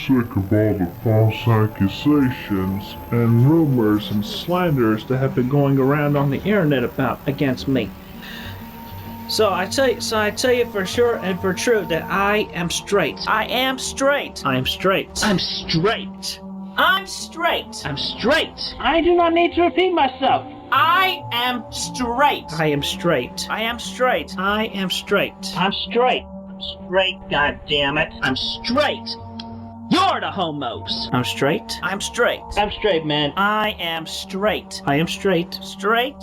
sick of all the false accusations and rumors and slanders that have been going around on the internet against me. So I tell you for sure and for true that I am straight. I am straight. I am straight. I'm straight. I'm straight. I'm straight. I do not need to repeat myself. I am straight. I am straight. I am straight. I am straight. I'm straight. I'm straight, goddammit. I'm straight. You're the homos. I'm straight. I'm straight. I'm straight, man. I am straight. I am straight. Straight?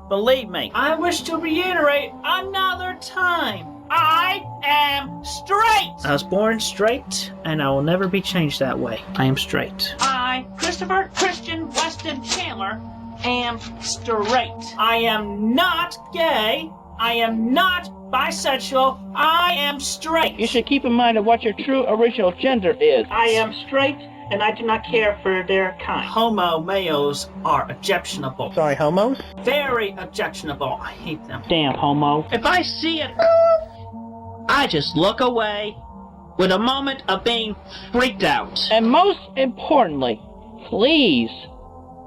Believe me. I wish to reiterate another time. I am straight. I was born straight, and I will never be changed that way. I am straight. I, Christopher Christian Weston Chandler, am straight. I am not gay. I am not bisexual. I am straight. You should keep in mind of what your true original gender is. I am straight, and I do not care for their kind. Homo males are objectionable. Sorry, homos? Very objectionable. I hate them. Damn homo. If I see it, I just look away with a moment of being freaked out. And most importantly, please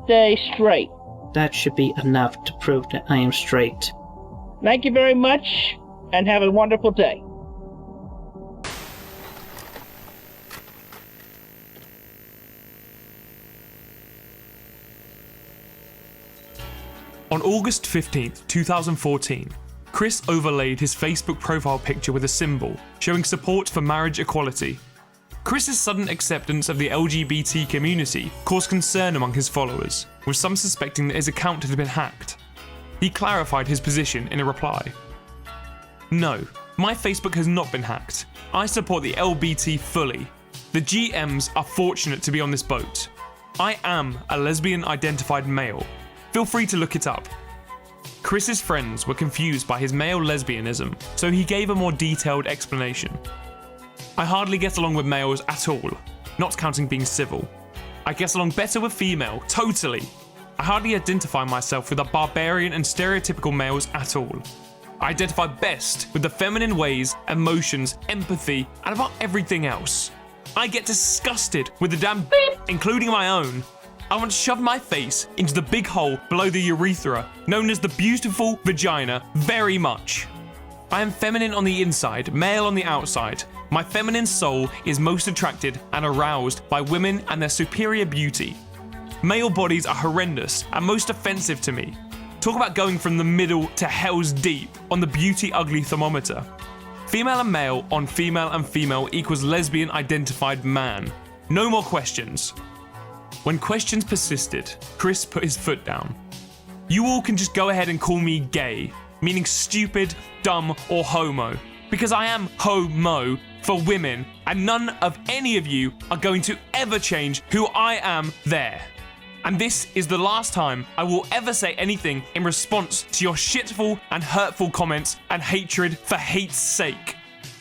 stay straight. That should be enough to prove that I am straight. Thank you very much, and have a wonderful day. On August 15th, 2014, Chris overlaid his Facebook profile picture with a symbol showing support for marriage equality. Chris's sudden acceptance of the LGBT community caused concern among his followers, with some suspecting that his account had been hacked. He clarified his position in a reply. No, my Facebook has not been hacked. I support the LBT fully. The GMs are fortunate to be on this boat. I am a lesbian identified male. Feel free to look it up. Chris's friends were confused by his male lesbianism, so he gave a more detailed explanation. I hardly get along with males at all, not counting being civil. I get along better with female, totally. I hardly identify myself with the barbarian and stereotypical males at all. I identify best with the feminine ways, emotions, empathy, and about everything else. I get disgusted with the damn beep, including my own. I want to shove my face into the big hole below the urethra, known as the beautiful vagina, very much. I am feminine on the inside, male on the outside. My feminine soul is most attracted and aroused by women and their superior beauty. Male bodies are horrendous and most offensive to me. Talk about going from the middle to hell's deep on the beauty ugly thermometer. Female and male on female and female equals lesbian identified man. No more questions. When questions persisted, Chris put his foot down. You all can just go ahead and call me gay, meaning stupid, dumb, or homo, because I am homo for women, and none of any of you are going to ever change who I am there. And this is the last time I will ever say anything in response to your shitful and hurtful comments and hatred for hate's sake.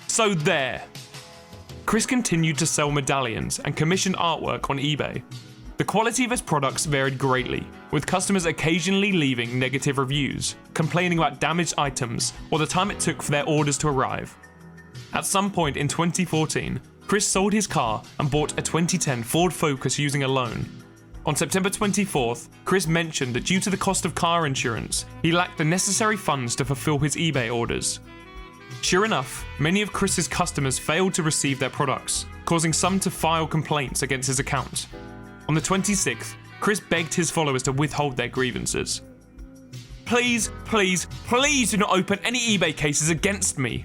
So there. Chris continued to sell medallions and commissioned artwork on eBay. The quality of his products varied greatly, with customers occasionally leaving negative reviews, complaining about damaged items or the time it took for their orders to arrive. At some point in 2014, Chris sold his car and bought a 2010 Ford Focus using a loan. On September 24th, Chris mentioned that due to the cost of car insurance, he lacked the necessary funds to fulfill his eBay orders. Sure enough, many of Chris's customers failed to receive their products, causing some to file complaints against his account. On the 26th, Chris begged his followers to withhold their grievances. Please, please, please do not open any eBay cases against me.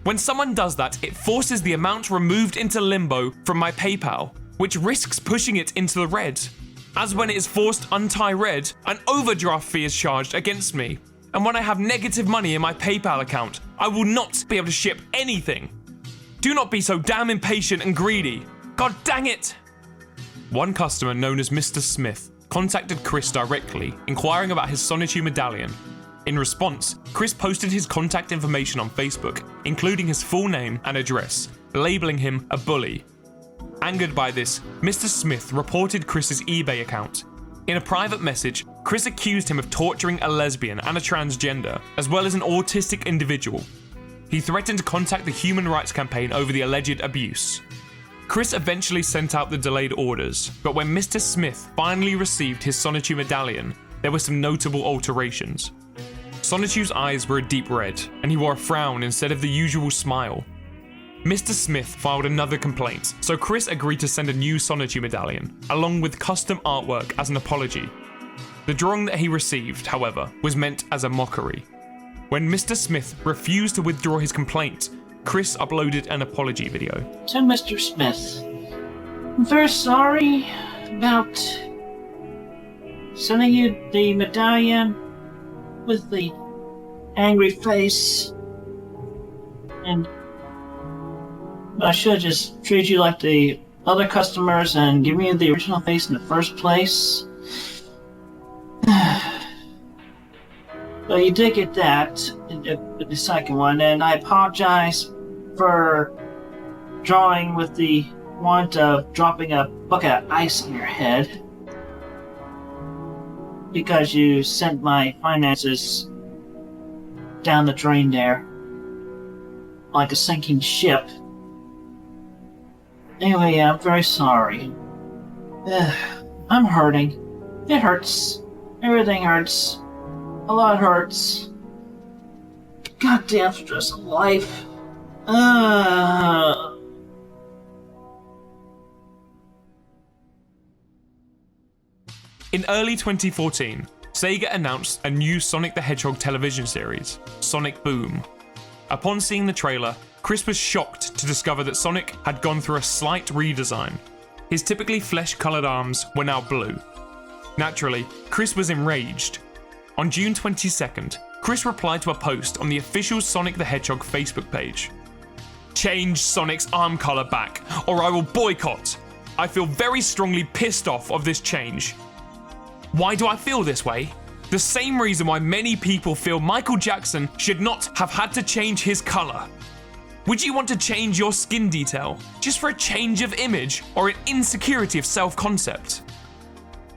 When someone does that, it forces the amount removed into limbo from my PayPal, which risks pushing it into the red. As when it is forced untie-red, an overdraft fee is charged against me. And when I have negative money in my PayPal account, I will not be able to ship anything. Do not be so damn impatient and greedy. God dang it! One customer known as Mr. Smith contacted Chris directly, inquiring about his Sonichu medallion. In response, Chris posted his contact information on Facebook, including his full name and address, labeling him a bully. Angered by this, Mr. Smith reported Chris's eBay account. In a private message, Chris accused him of torturing a lesbian and a transgender, as well as an autistic individual. He threatened to contact the Human Rights Campaign over the alleged abuse. Chris eventually sent out the delayed orders, but when Mr. Smith finally received his Sonichu medallion, there were some notable alterations. Sonichu's eyes were a deep red, and he wore a frown instead of the usual smile. Mr. Smith filed another complaint, so Chris agreed to send a new Sonichu medallion, along with custom artwork as an apology. The drawing that he received, however, was meant as a mockery. When Mr. Smith refused to withdraw his complaint, Chris uploaded an apology video. To Mr. Smith, I'm very sorry about sending you the medallion with the angry face, and I should have just treated you like the other customers and given you the original face in the first place. But you did get that, the second one, and I apologize for drawing with the want of dropping a bucket of ice on your head, because you sent my finances down the drain there like a sinking ship. Anyway, yeah, I'm very sorry. I'm hurting. It hurts. Everything hurts. A lot hurts. Goddamn stress of life. In early 2014, SEGA announced a new Sonic the Hedgehog television series, Sonic Boom. Upon seeing the trailer, Chris was shocked to discover that Sonic had gone through a slight redesign. His typically flesh-coloured arms were now blue. Naturally, Chris was enraged. On June 22nd, Chris replied to a post on the official Sonic the Hedgehog Facebook page. "Change Sonic's arm colour back, or I will boycott. I feel very strongly pissed off of this change." Why do I feel this way? The same reason why many people feel Michael Jackson should not have had to change his colour. Would you want to change your skin detail just for a change of image or an insecurity of self-concept?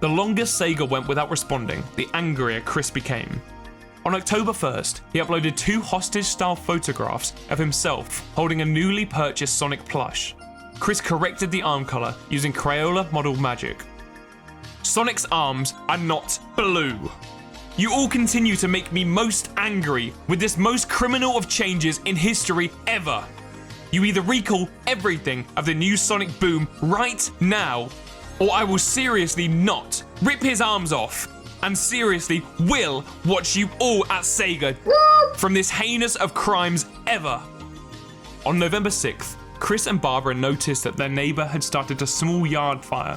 The longer SEGA went without responding, the angrier Chris became. On October 1st, he uploaded 2 hostage-style photographs of himself holding a newly purchased Sonic plush. Chris corrected the arm colour using Crayola model magic. Sonic's arms are not blue. You all continue to make me most angry with this most criminal of changes in history ever. You either recall everything of the new Sonic Boom right now, or I will seriously not rip his arms off, and seriously will watch you all at SEGA from this heinous of crimes ever. On November 6th, Chris and Barbara noticed that their neighbour had started a small yard fire.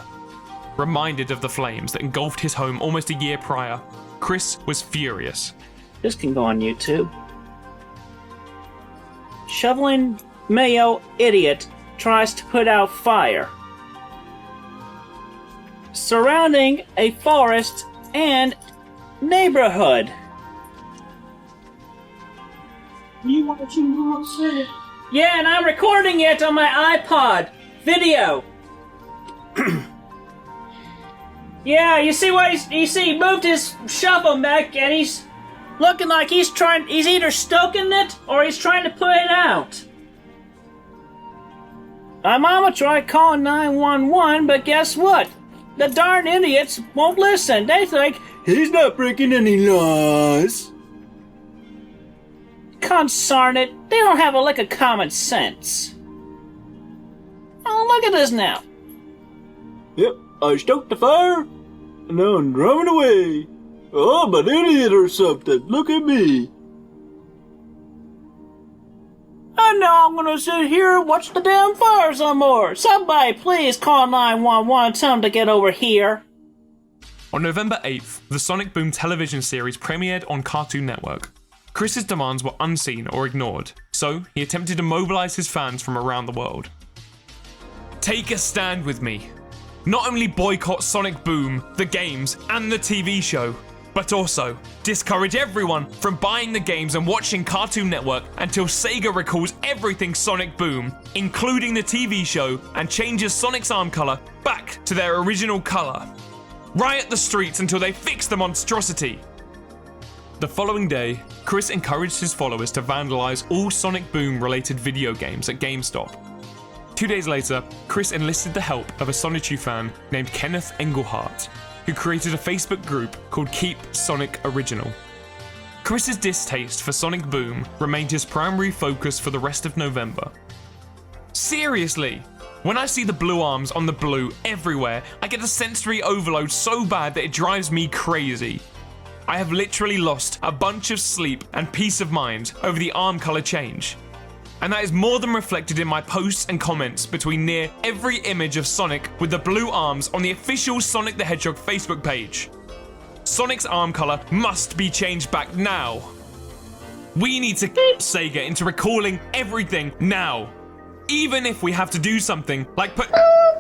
Reminded of the flames that engulfed his home almost a year prior, Chris was furious. This can go on YouTube. Shoveling Mayo idiot tries to put out fire surrounding a forest and neighborhood. You want to say? Yeah, and I'm recording it on my iPod video. Yeah, you see what he moved his shovel back, and he's looking like he's either stoking it or he's trying to put it out. My mama tried calling 911, but guess what? The darn idiots won't listen. They think he's not breaking any laws. Consarn it, they don't have a lick of common sense. Oh, look at this now. Yep, I stoked the fire, and now I'm driving away. Oh, I'm an idiot or something. Look at me. And now I'm gonna sit here and watch the damn fire some more. Somebody please call 911 and tell them to get over here. On November 8th, the Sonic Boom television series premiered on Cartoon Network. Chris's demands were unseen or ignored, so he attempted to mobilize his fans from around the world. Take a stand with me. Not only boycott Sonic Boom, the games, and the TV show, but also discourage everyone from buying the games and watching Cartoon Network until SEGA recalls everything Sonic Boom, including the TV show, and changes Sonic's arm color back to their original color. Riot the streets until they fix the monstrosity. The following day, Chris encouraged his followers to vandalize all Sonic Boom related video games at GameStop. 2 days later, Chris enlisted the help of a Sonichu fan named Kenneth Engelhardt, who created a Facebook group called Keep Sonic Original. Chris's distaste for Sonic Boom remained his primary focus for the rest of November. Seriously, when I see the blue arms on the blue everywhere, I get a sensory overload so bad that it drives me crazy. I have literally lost a bunch of sleep and peace of mind over the arm color change. And that is more than reflected in my posts and comments between near every image of Sonic with the blue arms on the official Sonic the Hedgehog Facebook page. Sonic's arm color must be changed back now. We need to keep SEGA into recalling everything now. Even if we have to do something like put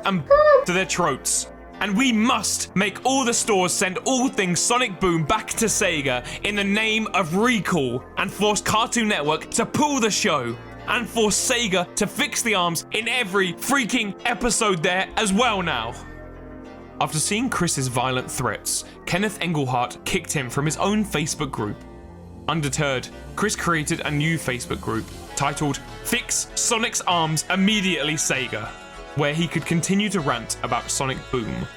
and to their throats. And we must make all the stores send all things Sonic Boom back to SEGA in the name of recall and force Cartoon Network to pull the show. And force SEGA to fix the arms in every freaking episode there as well now. After seeing Chris's violent threats, Kenneth Engelhardt kicked him from his own Facebook group. Undeterred, Chris created a new Facebook group titled Fix Sonic's Arms Immediately SEGA, where he could continue to rant about Sonic Boom.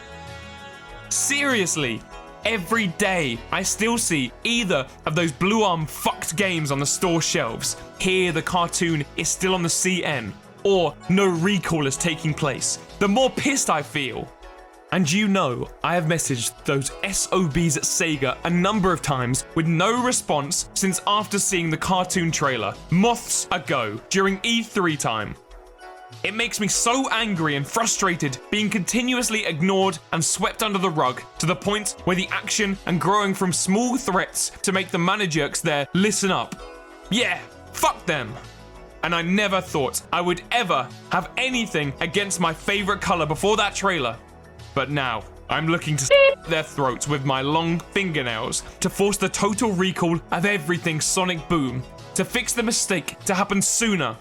Seriously, every day I still see either of those blue arm fucked games on the store shelves. Here the cartoon is still on the CN, or no recall is taking place. The more pissed I feel. And you know, I have messaged those SOBs at SEGA a number of times with no response since after seeing the cartoon trailer months ago during E3 time. It makes me so angry and frustrated being continuously ignored and swept under the rug to the point where the action and growing from small threats to make the managerks there listen up. Yeah, fuck them. And I never thought I would ever have anything against my favorite color before that trailer. But now, I'm looking to slit their throats with my long fingernails to force the total recall of everything Sonic Boom, to fix the mistake to happen sooner.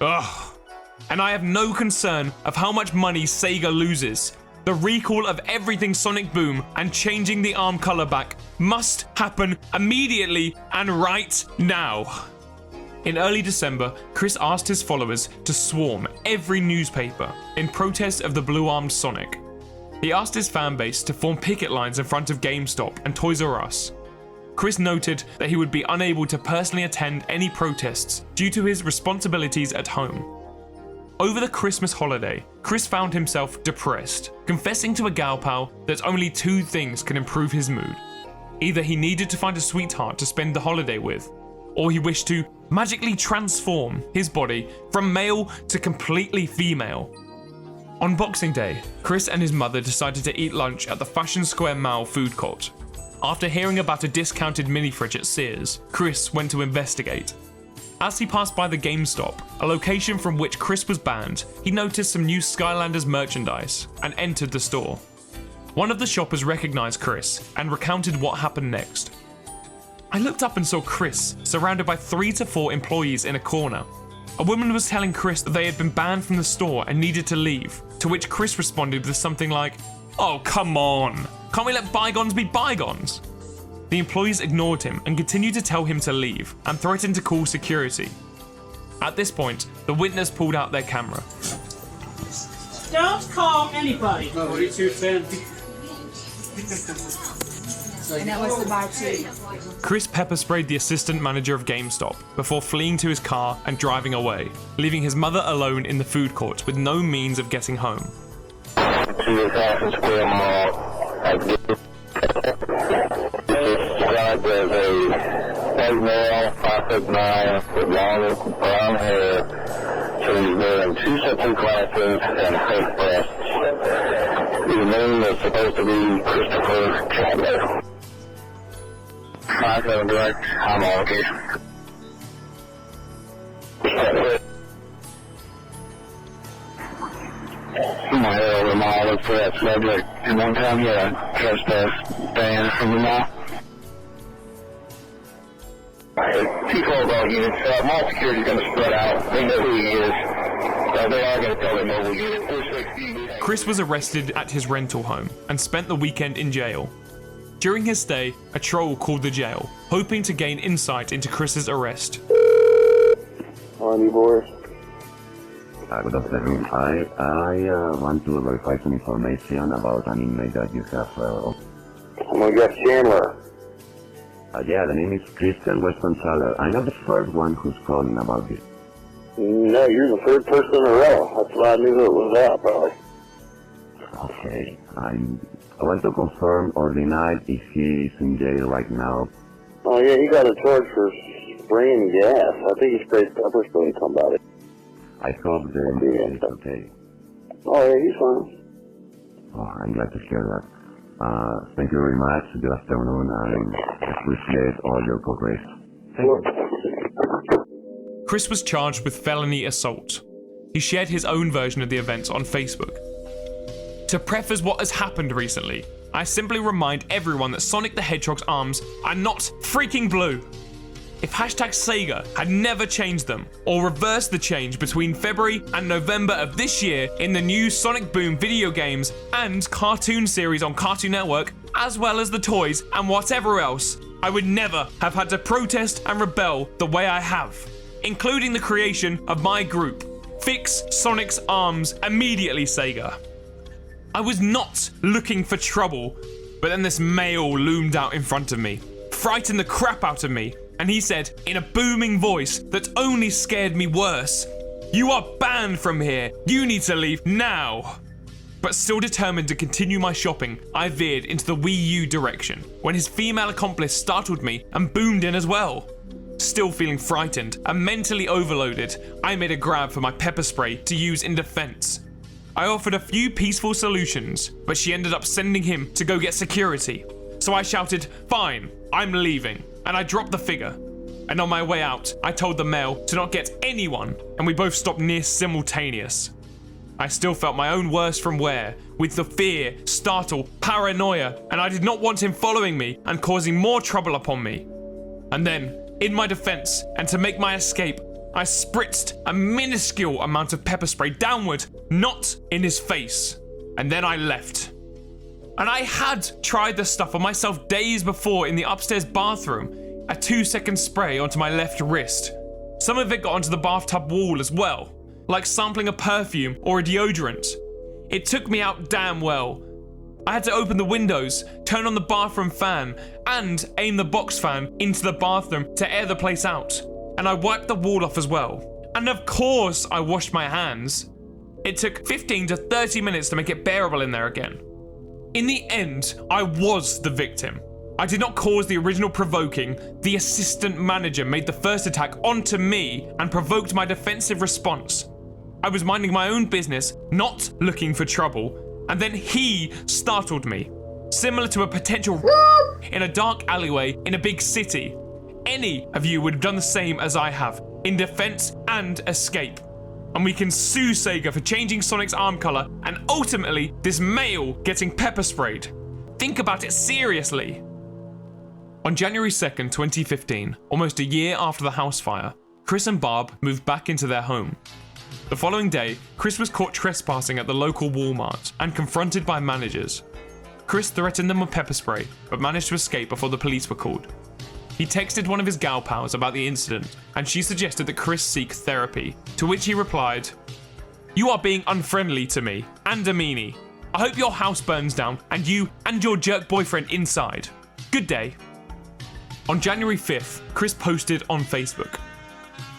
Ugh. And I have no concern of how much money SEGA loses. The recall of everything Sonic Boom and changing the arm color back must happen immediately and right now. In early December, Chris asked his followers to swarm every newspaper in protest of the blue-armed Sonic. He asked his fanbase to form picket lines in front of GameStop and Toys R Us. Chris noted that he would be unable to personally attend any protests due to his responsibilities at home. Over the Christmas holiday, Chris found himself depressed, confessing to a gal pal that only two things could improve his mood. Either he needed to find a sweetheart to spend the holiday with, or he wished to magically transform his body from male to completely female. On Boxing Day, Chris and his mother decided to eat lunch at the Fashion Square Mall food court. After hearing about a discounted mini-fridge at Sears, Chris went to investigate. As he passed by the GameStop, a location from which Chris was banned, he noticed some new Skylanders merchandise and entered the store. One of the shoppers recognized Chris and recounted what happened next. I looked up and saw Chris surrounded by 3 to 4 employees in a corner. A woman was telling Chris that they had been banned from the store and needed to leave, to which Chris responded with something like, "Oh, come on, can't we let bygones be bygones?" The employees ignored him and continued to tell him to leave and threatened to call security. At this point, the witness pulled out their camera. Don't call anybody. 4210. And that was the bar too. Chris pepper sprayed the assistant manager of GameStop before fleeing to his car and driving away, leaving his mother alone in the food court with no means of getting home. Described as a white male, 5'9", with long brown hair. So he's wearing 2 sets of glasses and fake breasts. His name is supposed to be Christine Chandler. 5'7" direct, I'm on location. My hair over my olive for that subject. And one time, yeah, trespass ban from the mall. People about units, mall security's going to spread out. They know who he is. They are going to tell their mobile unit. Chris was arrested at his rental home and spent the weekend in jail. During his stay, a troll called the jail, hoping to gain insight into Chris's arrest. On you, boys. Good afternoon. I want to verify some information about an email that you have. Oh my God, Chandler. Yeah, the name is Christine Chandler. I'm not the first one who's calling about this. No, you're the third person in a row. That's why I knew who it was out, probably. Okay, I want to confirm or deny if he is in jail right now. Oh yeah, he got a charge for spraying gas. I think he sprayed pepper spray somebody. I hope that is okay. Oh yeah, he's fine. Oh, I'm glad to hear that. Thank you very much. Good afternoon, and I appreciate all your cooperation. Chris was charged with felony assault. He shared his own version of the events on Facebook. To preface what has happened recently, I simply remind everyone that Sonic the Hedgehog's arms are not freaking blue. If #SEGA had never changed them, or reversed the change between February and November of this year in the new Sonic Boom video games and cartoon series on Cartoon Network, as well as the toys and whatever else, I would never have had to protest and rebel the way I have, including the creation of my group, Fix Sonic's Arms Immediately SEGA. I was not looking for trouble, but then this male loomed out in front of me, frightened the crap out of me, and he said in a booming voice that only scared me worse, "You are banned from here, you need to leave now." But still determined to continue my shopping, I veered into the Wii U direction, when his female accomplice startled me and boomed in as well. Still feeling frightened and mentally overloaded, I made a grab for my pepper spray to use in defense. I offered a few peaceful solutions, but she ended up sending him to go get security. So I shouted, "Fine, I'm leaving," and I dropped the figure. And on my way out, I told the male to not get anyone, and we both stopped near simultaneous. I still felt my own worst from where, with the fear, startle, paranoia, and I did not want him following me and causing more trouble upon me. And then, in my defense, and to make my escape, I spritzed a minuscule amount of pepper spray downward, not in his face, and then I left. And I had tried the stuff on myself days before in the upstairs bathroom, a 2-second spray onto my left wrist. Some of it got onto the bathtub wall as well, like sampling a perfume or a deodorant. It took me out damn well. I had to open the windows, turn on the bathroom fan, and aim the box fan into the bathroom to air the place out. And I wiped the wall off as well. And of course I washed my hands. It took 15 to 30 minutes to make it bearable in there again. In the end, I was the victim. I did not cause the original provoking. The assistant manager made the first attack onto me and provoked my defensive response. I was minding my own business, not looking for trouble, and then he startled me, similar to a potential in a dark alleyway in a big city. Any of you would have done the same as I have, in defense and escape. And we can sue SEGA for changing Sonic's arm color and ultimately this male getting pepper sprayed. Think about it seriously. On January 2nd, 2015, almost a year after the house fire, Chris and Barb moved back into their home. The following day, Chris was caught trespassing at the local Walmart and confronted by managers. Chris threatened them with pepper spray, but managed to escape before the police were called. He texted one of his gal pals about the incident, and she suggested that Chris seek therapy, to which he replied, "You are being unfriendly to me, and a meanie. I hope your house burns down, and you and your jerk boyfriend inside. Good day." On January 5th, Chris posted on Facebook,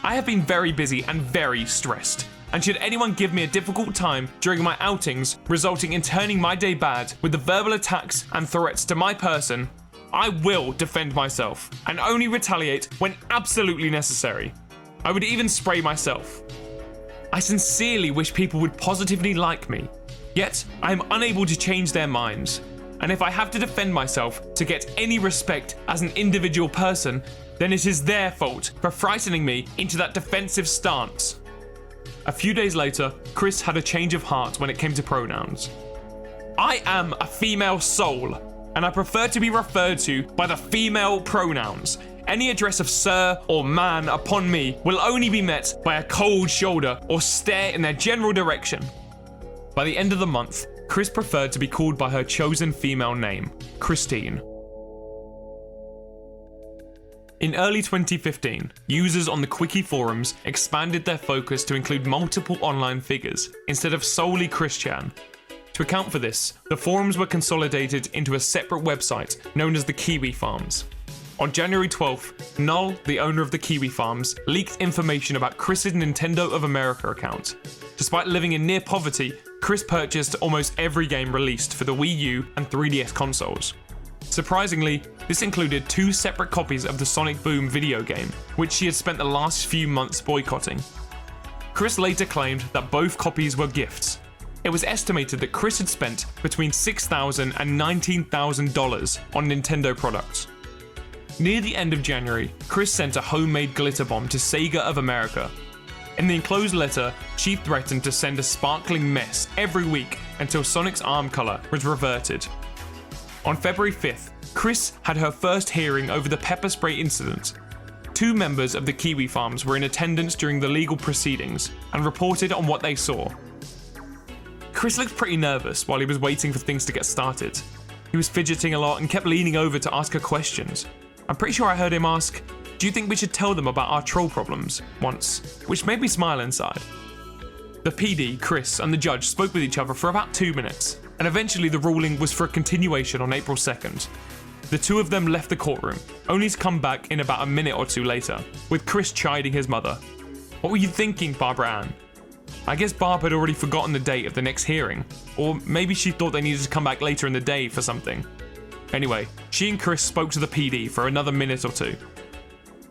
"I have been very busy and very stressed, and should anyone give me a difficult time during my outings, resulting in turning my day bad with the verbal attacks and threats to my person, I will defend myself and only retaliate when absolutely necessary. I would even spray myself. I sincerely wish people would positively like me, yet I am unable to change their minds. And if I have to defend myself to get any respect as an individual person, then it is their fault for frightening me into that defensive stance." A few days later, Chris had a change of heart when it came to pronouns. "I am a female soul, and I prefer to be referred to by the female pronouns. Any address of sir or man upon me will only be met by a cold shoulder or stare in their general direction." By the end of the month, Chris preferred to be called by her chosen female name, Christine. In early 2015, users on the Quickie forums expanded their focus to include multiple online figures instead of solely Chris Chan. To account for this, the forums were consolidated into a separate website known as the Kiwi Farms. On January 12th, Null, the owner of the Kiwi Farms, leaked information about Chris's Nintendo of America account. Despite living in near poverty, Chris purchased almost every game released for the Wii U and 3DS consoles. Surprisingly, this included 2 separate copies of the Sonic Boom video game, which she had spent the last few months boycotting. Chris later claimed that both copies were gifts. It was estimated that Chris had spent between $6,000 and $19,000 on Nintendo products. Near the end of January, Chris sent a homemade glitter bomb to SEGA of America. In the enclosed letter, she threatened to send a sparkling mess every week until Sonic's arm color was reverted. On February 5th, Chris had her first hearing over the pepper spray incident. 2 members of the Kiwi Farms were in attendance during the legal proceedings and reported on what they saw. Chris looked pretty nervous while he was waiting for things to get started. He was fidgeting a lot and kept leaning over to ask her questions. I'm pretty sure I heard him ask, "Do you think we should tell them about our troll problems?" once, which made me smile inside. The PD, Chris, and the judge spoke with each other for about 2 minutes, and eventually the ruling was for a continuation on April 2nd. The 2 of them left the courtroom, only to come back in about a minute or 2 later, with Chris chiding his mother. "What were you thinking, Barbara Ann?" I guess Barb had already forgotten the date of the next hearing, or maybe she thought they needed to come back later in the day for something. Anyway, she and Chris spoke to the PD for another minute or 2.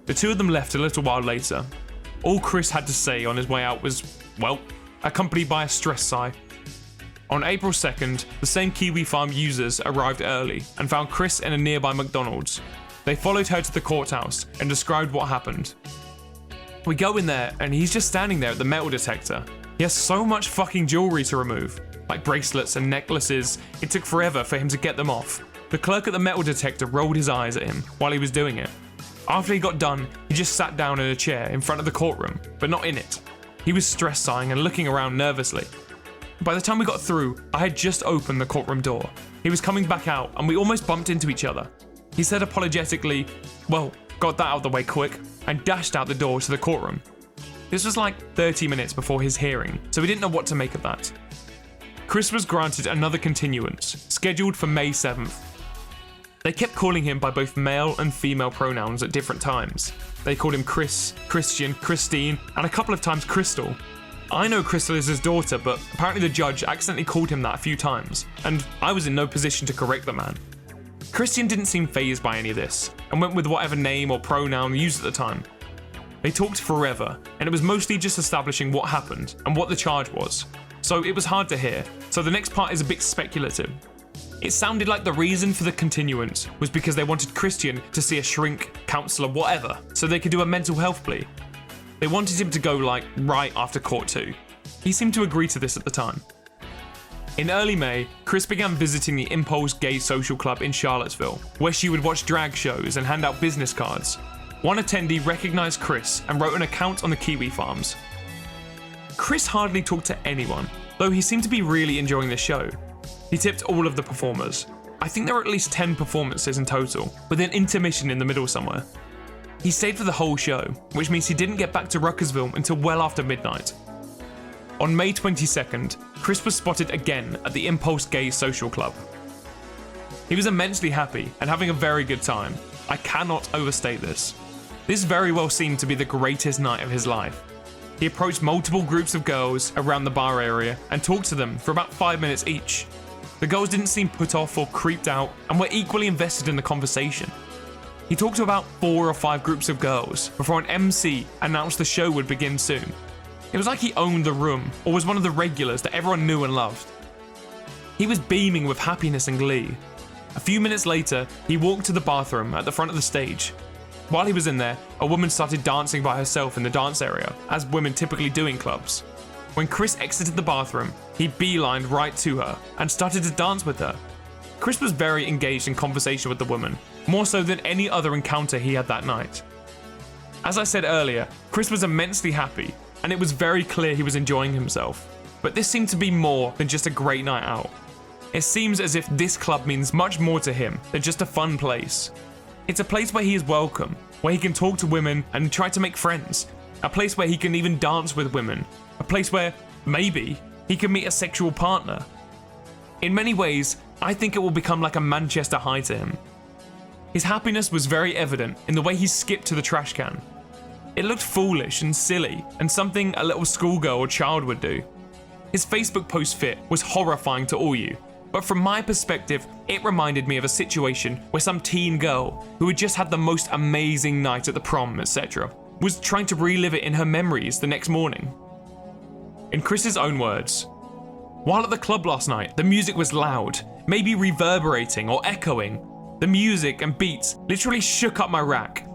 The 2 of them left a little while later. All Chris had to say on his way out was, well, accompanied by a stress sigh. On April 2nd, the same Kiwi Farm users arrived early and found Chris in a nearby McDonald's. They followed her to the courthouse and described what happened. We go in there and he's just standing there at the metal detector. He has so much fucking jewelry to remove, like bracelets and necklaces, it took forever for him to get them off. The clerk at the metal detector rolled his eyes at him while he was doing it. After he got done, he just sat down in a chair in front of the courtroom, but not in it. He was stress sighing and looking around nervously. By the time we got through, I had just opened the courtroom door. He was coming back out and we almost bumped into each other. He said apologetically, "Well, got that out of the way quick," and dashed out the door to the courtroom. This was like 30 minutes before his hearing, so we didn't know what to make of that. Chris was granted another continuance, scheduled for May 7th. They kept calling him by both male and female pronouns at different times. They called him Chris, Christian, Christine, and a couple of times Crystal. I know Crystal is his daughter, but apparently the judge accidentally called him that a few times, and I was in no position to correct the man. Christian didn't seem fazed by any of this, and went with whatever name or pronoun used at the time. They talked forever, and it was mostly just establishing what happened and what the charge was. So it was hard to hear, so the next part is a bit speculative. It sounded like the reason for the continuance was because they wanted Christian to see a shrink, counsellor, whatever, so they could do a mental health plea. They wanted him to go like right after court too. He seemed to agree to this at the time. In early May, Chris began visiting the Impulse Gay Social Club in Charlottesville, where she would watch drag shows and hand out business cards. One attendee recognised Chris and wrote an account on the Kiwi Farms. Chris hardly talked to anyone, though he seemed to be really enjoying the show. He tipped all of the performers. I think there were at least 10 performances in total, with an intermission in the middle somewhere. He stayed for the whole show, which means he didn't get back to Ruckersville until well after midnight. On May 22nd, Chris was spotted again at the Impulse Gay Social Club. He was immensely happy and having a very good time. I cannot overstate this. This very well seemed to be the greatest night of his life. He approached multiple groups of girls around the bar area and talked to them for about 5 minutes each. The girls didn't seem put off or creeped out and were equally invested in the conversation. He talked to about 4 or 5 groups of girls before an MC announced the show would begin soon. It was like he owned the room or was one of the regulars that everyone knew and loved. He was beaming with happiness and glee. A few minutes later, he walked to the bathroom at the front of the stage. While he was in there, a woman started dancing by herself in the dance area, as women typically do in clubs. When Chris exited the bathroom, he beelined right to her and started to dance with her. Chris was very engaged in conversation with the woman, more so than any other encounter he had that night. As I said earlier, Chris was immensely happy, and it was very clear he was enjoying himself. But this seemed to be more than just a great night out. It seems as if this club means much more to him than just a fun place. It's a place where he is welcome, where he can talk to women and try to make friends. A place where he can even dance with women. A place where, maybe, he can meet a sexual partner. In many ways, I think it will become like a Manchester High to him. His happiness was very evident in the way he skipped to the trash can. It looked foolish and silly, and something a little schoolgirl or child would do. His Facebook post fit was horrifying to all you, but from my perspective, it reminded me of a situation where some teen girl, who had just had the most amazing night at the prom, etc., was trying to relive it in her memories the next morning. In Chris's own words, "While at the club last night, the music was loud, maybe reverberating or echoing. The music and beats literally shook up my rack.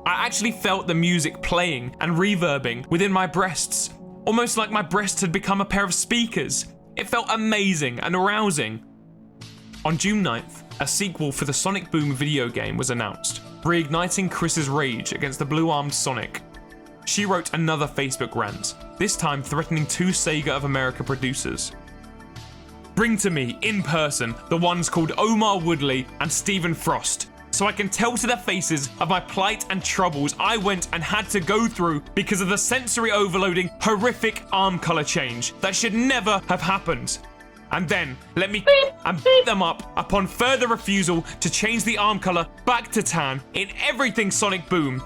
I actually felt the music playing and reverbing within my breasts, almost like my breasts had become a pair of speakers. It felt amazing and arousing." On June 9th, a sequel for the Sonic Boom video game was announced, reigniting Chris's rage against the blue-armed Sonic. She wrote another Facebook rant, this time threatening 2 SEGA of America producers. "Bring to me, in person, the ones called Omar Woodley and Stephen Frost, so I can tell to their faces of my plight and troubles I went and had to go through because of the sensory overloading, horrific arm color change that should never have happened. And then let me and beat them up upon further refusal to change the arm color back to tan in everything Sonic Boom.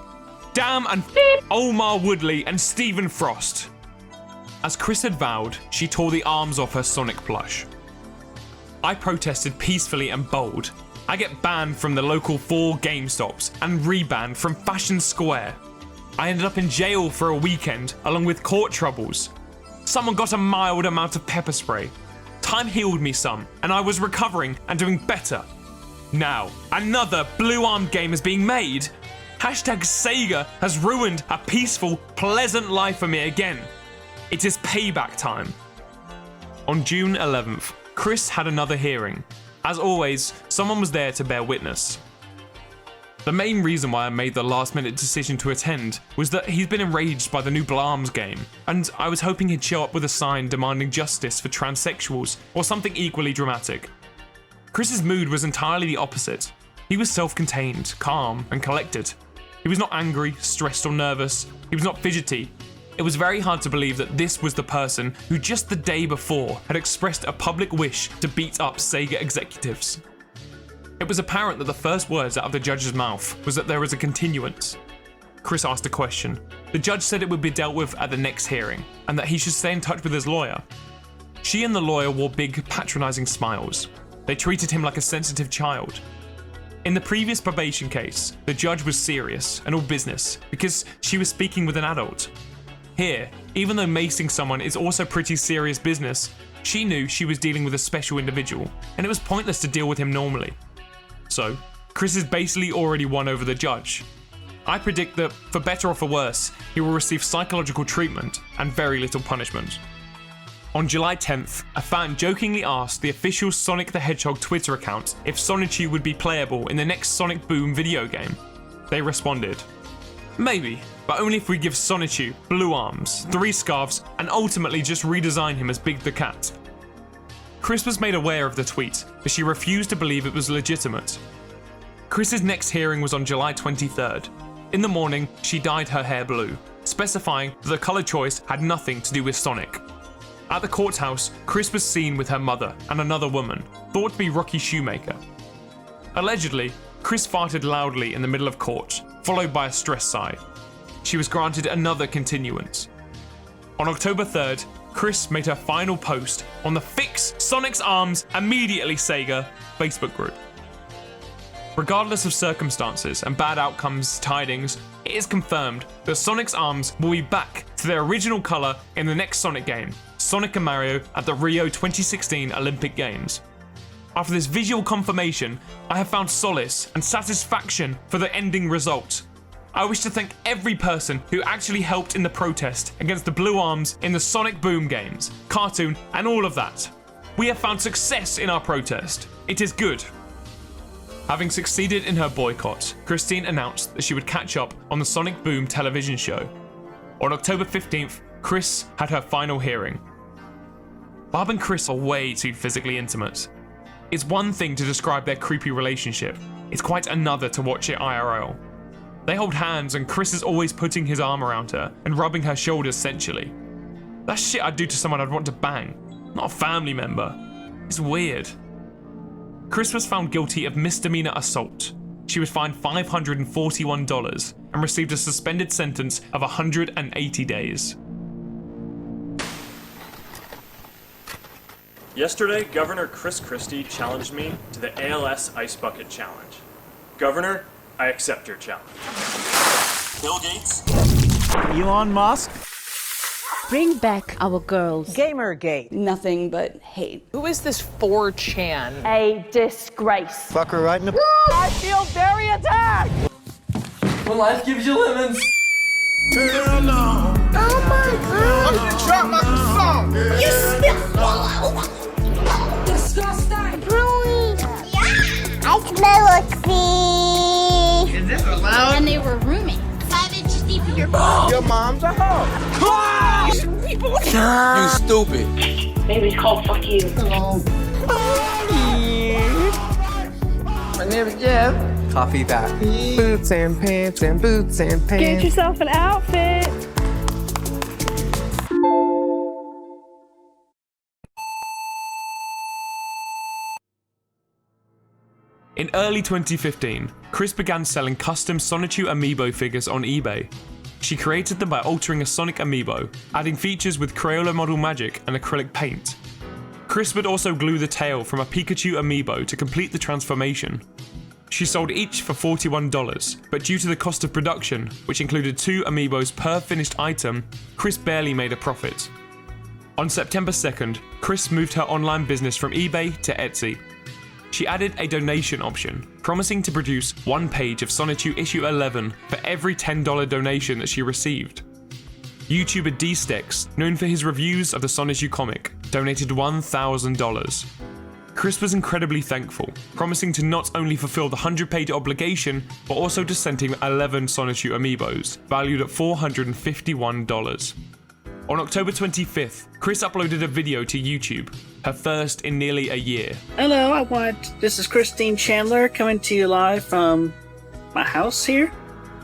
Damn and Omar Woodley and Stephen Frost." As Chris had vowed, she tore the arms off her Sonic plush. I protested peacefully and bold. I get banned from the local 4 GameStops and rebanned from Fashion Square. I ended up in jail for a weekend along with court troubles. Someone got a mild amount of pepper spray. Time healed me some, and I was recovering and doing better. Now, another blue-armed game is being made. #SEGA has ruined a peaceful, pleasant life for me again. It is payback time. On June 11th, Chris had another hearing. As always, someone was there to bear witness. The main reason why I made the last-minute decision to attend was that he's been enraged by the new Blarms game, and I was hoping he'd show up with a sign demanding justice for transsexuals or something equally dramatic. Chris's mood was entirely the opposite. He was self-contained, calm, and collected. He was not angry, stressed, or nervous. He was not fidgety. It was very hard to believe that this was the person who just the day before had expressed a public wish to beat up SEGA executives. It was apparent that the first words out of the judge's mouth was that there was a continuance. Chris asked a question. The judge said it would be dealt with at the next hearing, and that he should stay in touch with his lawyer. She and the lawyer wore big, patronizing smiles. They treated him like a sensitive child. In the previous probation case, the judge was serious and all business because she was speaking with an adult. Here, even though macing someone is also pretty serious business, she knew she was dealing with a special individual, and it was pointless to deal with him normally. So, Chris has basically already won over the judge. I predict that, for better or for worse, he will receive psychological treatment and very little punishment. On July 10th, a fan jokingly asked the official Sonic the Hedgehog Twitter account if Sonichu would be playable in the next Sonic Boom video game. They responded, "Maybe, but only if we give Sonichu blue arms, 3 scarves, and ultimately just redesign him as Big the Cat." Chris was made aware of the tweet, but she refused to believe it was legitimate. Chris's next hearing was on July 23rd. In the morning, she dyed her hair blue, specifying that the colour choice had nothing to do with Sonic. At the courthouse, Chris was seen with her mother and another woman, thought to be Rocky Shoemaker. Allegedly, Chris farted loudly in the middle of court, followed by a stress sigh. She was granted another continuance. On October 3rd, Chris made her final post on the Fix Sonic's Arms Immediately SEGA Facebook group. Regardless of circumstances and bad outcomes tidings, it is confirmed that Sonic's arms will be back to their original colour in the next Sonic game, Sonic and Mario at the Rio 2016 Olympic Games. After this visual confirmation, I have found solace and satisfaction for the ending result. I wish to thank every person who actually helped in the protest against the Blue Arms in the Sonic Boom games, cartoon, and all of that. We have found success in our protest. It is good. Having succeeded in her boycott, Christine announced that she would catch up on the Sonic Boom television show. On October 15th, Chris had her final hearing. Barb and Chris are way too physically intimate. It's one thing to describe their creepy relationship, it's quite another to watch it IRL. They hold hands and Chris is always putting his arm around her and rubbing her shoulders sensually. That's shit I'd do to someone I'd want to bang, not a family member. It's weird. Chris was found guilty of misdemeanor assault. She was fined $541 and received a suspended sentence of 180 days. Yesterday, Governor Chris Christie challenged me to the ALS Ice Bucket Challenge. Governor, I accept your challenge. Bill Gates? Elon Musk? Bring back our girls. Gamergate. Nothing but hate. Who is this 4chan? A disgrace. Fuck her right in the... I feel very attacked! When life gives you lemons. Hell no. Oh my god. I'm gonna drop my song. You smell disgusting. Growing. Yeah. I smell like feet. Is this allowed? And they were roommates. 5 inches deep in your body. Your mom's a hoe. You stupid. Baby's called fuck you. My name is Jeff. Coffee that. Boots and pants and boots and pants. Get yourself an outfit. In early 2015, Chris began selling custom Sonichu amiibo figures on eBay. She created them by altering a Sonic amiibo, adding features with Crayola model magic and acrylic paint. Chris would also glue the tail from a Pikachu amiibo to complete the transformation. She sold each for $41, but due to the cost of production, which included 2 amiibos per finished item, Chris barely made a profit. On September 2nd, Chris moved her online business from eBay to Etsy. She added a donation option, promising to produce 1 page of Sonichu issue 11 for every $10 donation that she received. YouTuber DStecks, known for his reviews of the Sonichu comic, donated $1,000. Chris was incredibly thankful, promising to not only fulfill the 100-page obligation, but also to send him 11 Sonichu amiibos, valued at $451. On October 25th, Chris uploaded a video to YouTube, her first in nearly a year. Hello, this is Christine Chandler coming to you live from my house here.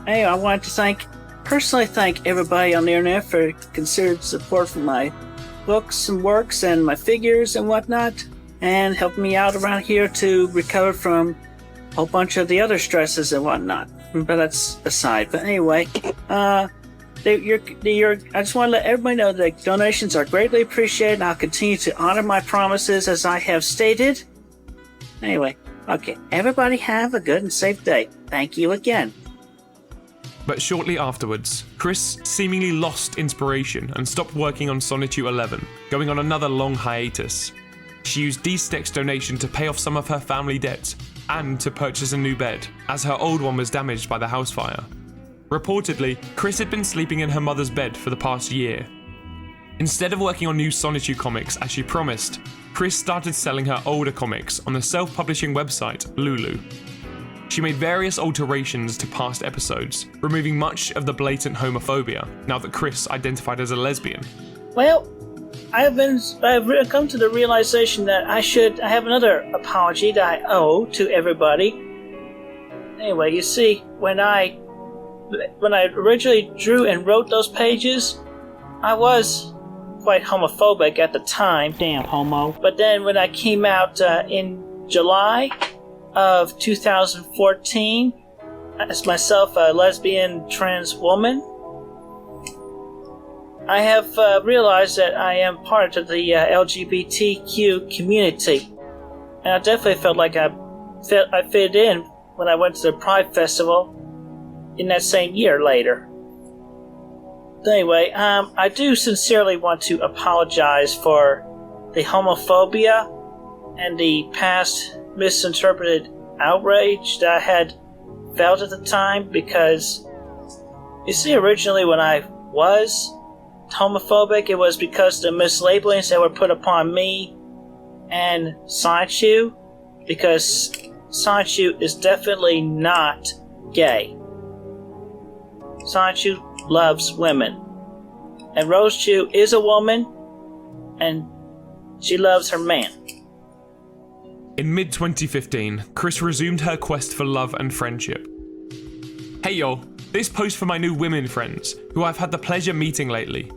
Hey, I wanted to personally thank everybody on the internet for considered support for my books and works and my figures and whatnot, and helping me out around here to recover from a whole bunch of the other stresses and whatnot. But that's aside. But anyway, I just want to let everybody know that donations are greatly appreciated, and I'll continue to honor my promises as I have stated. Anyway, okay, everybody have a good and safe day. Thank you again. But shortly afterwards, Chris seemingly lost inspiration and stopped working on Sonichu 11, going on another long hiatus. She used DStecks' donation to pay off some of her family debts and to purchase a new bed, as her old one was damaged by the house fire. Reportedly, Chris had been sleeping in her mother's bed for the past year. Instead of working on new Sonichu comics as she promised, Chris started selling her older comics on the self-publishing website Lulu. She made various alterations to past episodes, removing much of the blatant homophobia, now that Chris identified as a lesbian. Well, I've come to the realization that I have another apology that I owe to everybody. Anyway, you see, when I originally drew and wrote those pages, I was quite homophobic at the time. Damn homo. But then when I came out in July of 2014 as myself a lesbian trans woman, I have realized that I am part of the LGBTQ community. And I definitely felt like I fit in when I went to the Pride Festival in that same year later. Anyway, I do sincerely want to apologize for the homophobia and the past misinterpreted outrage that I had felt at the time, because you see, originally when I was homophobic, it was because of the mislabelings that were put upon me and Sonichu, because Sonichu is definitely not gay. Sonichu loves women, and Rosechu is a woman, and she loves her man. In mid-2015, Chris resumed her quest for love and friendship. Hey y'all, this post for my new women friends, who I've had the pleasure meeting lately.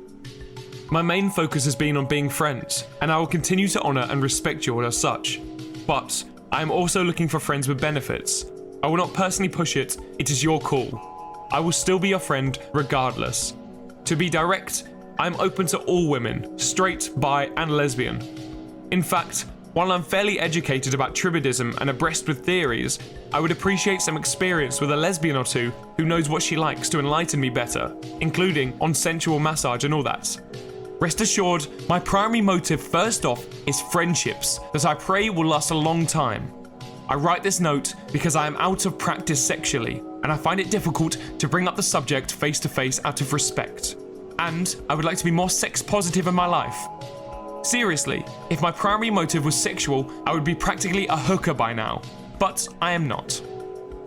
My main focus has been on being friends, and I will continue to honour and respect you all as such. But I am also looking for friends with benefits. I will not personally push it, it is your call. I will still be your friend regardless. To be direct, I am open to all women, straight, bi, and lesbian. In fact, while I'm fairly educated about tribadism and abreast with theories, I would appreciate some experience with a lesbian or two who knows what she likes to enlighten me better, including on sensual massage and all that. Rest assured, my primary motive first off is friendships that I pray will last a long time. I write this note because I am out of practice sexually, and I find it difficult to bring up the subject face to face out of respect. And I would like to be more sex positive in my life. Seriously, if my primary motive was sexual, I would be practically a hooker by now. But I am not.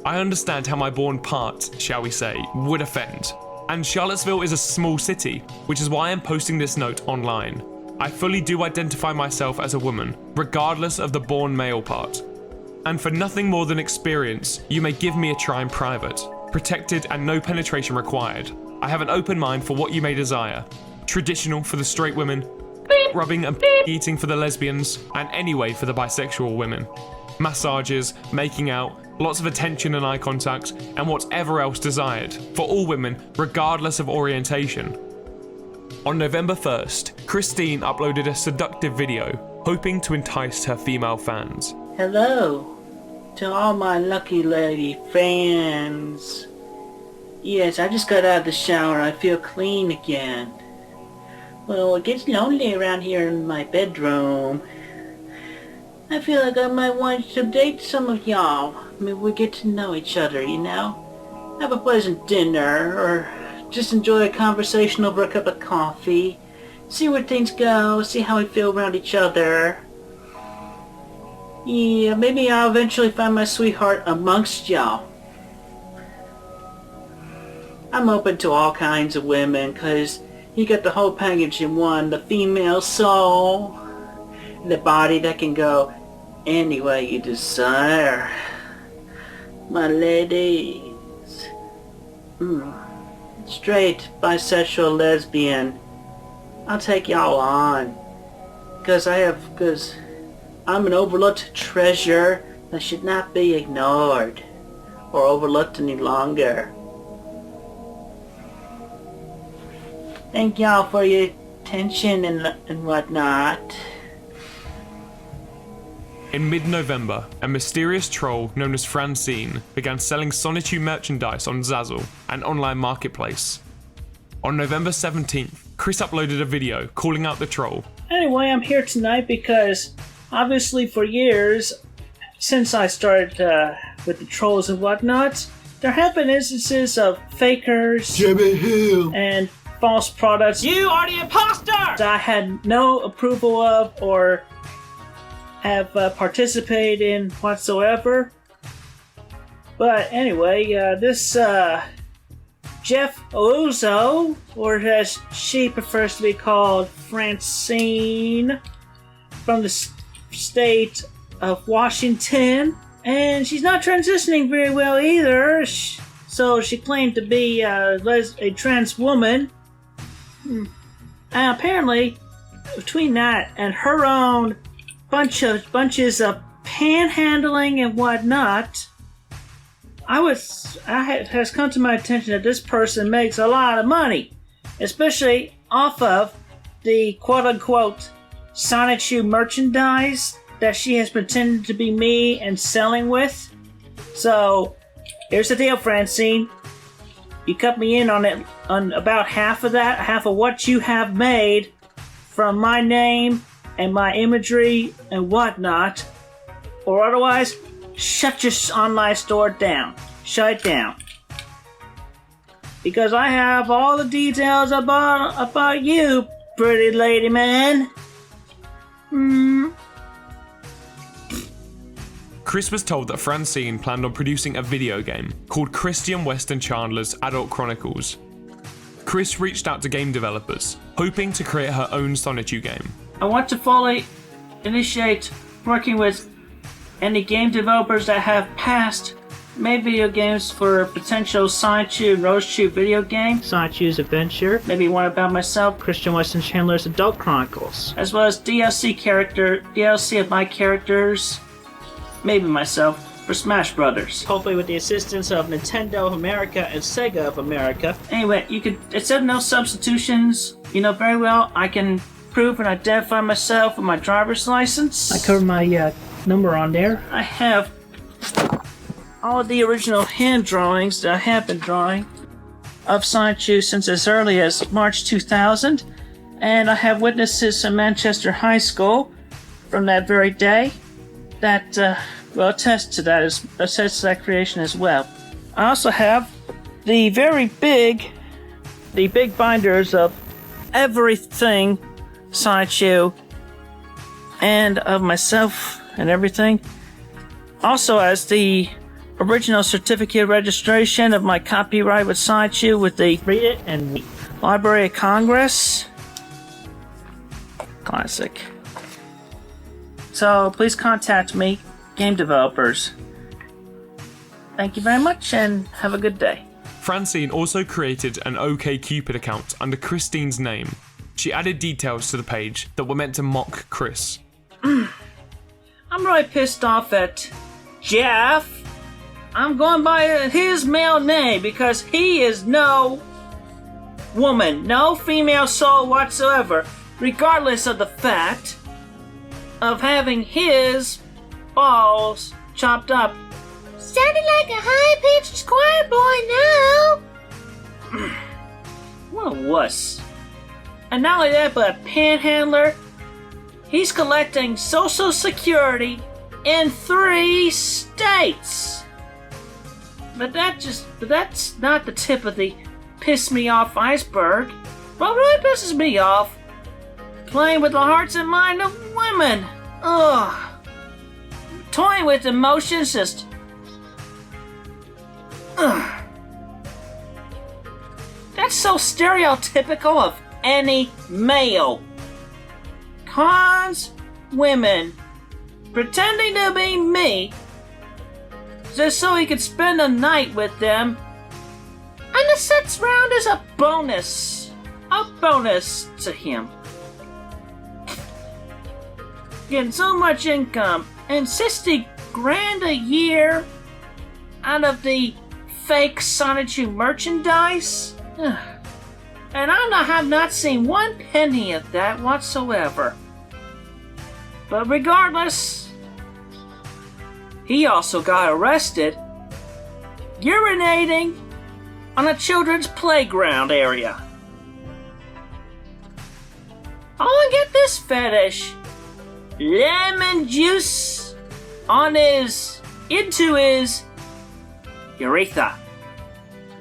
I understand how my born part, shall we say, would offend. And Charlottesville is a small city, which is why I'm posting this note online. I fully do identify myself as a woman, regardless of the born male part. And for nothing more than experience, you may give me a try in private. Protected and no penetration required. I have an open mind for what you may desire. Traditional for the straight women, rubbing and eating for the lesbians, and anyway for the bisexual women. Massages, making out, lots of attention and eye contact, and whatever else desired, for all women, regardless of orientation. On November 1st, Christine uploaded a seductive video, hoping to entice her female fans. Hello to all my lucky lady fans. Yes, I just got out of the shower. I feel clean again. Well, it gets lonely around here in my bedroom. I feel like I might want to date some of y'all. Maybe we get to know each other, you know? Have a pleasant dinner, or just enjoy a conversation over a cup of coffee. See where things go, see how we feel around each other. Yeah, maybe I'll eventually find my sweetheart amongst y'all. I'm open to all kinds of women, 'cause you get the whole package in one. The female soul, the body that can go any way you desire. My ladies. Straight, bisexual, lesbian. I'll take y'all on. 'Cause I'm an overlooked treasure that should not be ignored or overlooked any longer. Thank y'all for your attention and whatnot. In mid-November, a mysterious troll known as Francine began selling Sonichu merchandise on Zazzle, an online marketplace. On November 17th, Chris uploaded a video calling out the troll. Anyway, I'm here tonight because obviously for years, since I started with the trolls and whatnot, there have been instances of fakers and false products. You are the imposter! I had no approval of or have participated in whatsoever. But anyway, this Jeff Ozo, or as she prefers to be called, Francine, from the state of Washington, and she's not transitioning very well either. So she claimed to be a trans woman. And apparently, between that and her own bunches of panhandling and whatnot, it has come to my attention that this person makes a lot of money, especially off of the quote-unquote Sonichu merchandise that she has pretended to be me and selling with. So, here's the deal, Francine. You cut me in on about half of that, half of what you have made from my name and my imagery and whatnot, or otherwise, shut your online store down. Shut it down. Because I have all the details about you, pretty lady man. Chris was told that Francine planned on producing a video game called Christian Chandler's Adult Chronicles. Chris reached out to game developers, hoping to create her own Sonichu game. I want to fully initiate working with any game developers that have passed made video games for a potential Sonichu and Rosechu video game, Sonichu's Adventure, maybe one about myself, Christian Chandler's Adult Chronicles, as well as DLC of my characters, maybe myself, for Smash Brothers. Hopefully with the assistance of Nintendo of America and SEGA of America. Anyway, it said no substitutions. You know very well I can prove and identify myself with my driver's license. I cover my number on there. I have all of the original hand drawings that I have been drawing of Sonichu since as early as March 2000, and I have witnesses in Manchester High School from that very day that will attest to that creation as well. I also have the big binders of everything Sonichu and of myself and everything. Also as the original certificate of registration of my copyright with Sonichu with the Read It and Library of Congress. Classic. So please contact me, game developers. Thank you very much and have a good day. Francine also created an OkCupid account under Christine's name. She added details to the page that were meant to mock Chris. I'm really pissed off at Jeff. I'm going by his male name because he is no woman, no female soul whatsoever, regardless of the fact of having his balls chopped up. Sounding like a high-pitched choir boy now. What a wuss. And not only that, but a panhandler. He's collecting Social Security in 3 states. But that's not the tip of the piss me off iceberg. What really pisses me off? Playing with the hearts and mind of women. Ugh. Toying with emotions just... Ugh. That's so stereotypical of any male. Cons women pretending to be me just so he could spend a night with them. And the sex round is a bonus. A bonus to him. Getting so much income and 60 grand a year out of the fake Sonichu merchandise. And I have not seen 1 penny of that whatsoever. But regardless, he also got arrested urinating on a children's playground area. Oh, and get this fetish. Lemon juice into his urethra.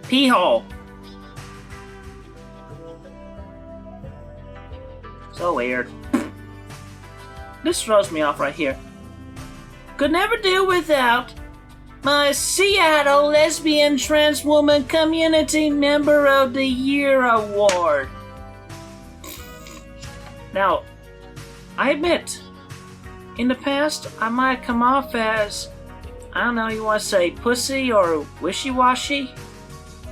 Pee hole. So weird. This throws me off right here. Could never do without my Seattle Lesbian Trans Woman Community Member of the Year Award. Now, I admit, in the past, I might come off as, I don't know, you want to say pussy or wishy-washy?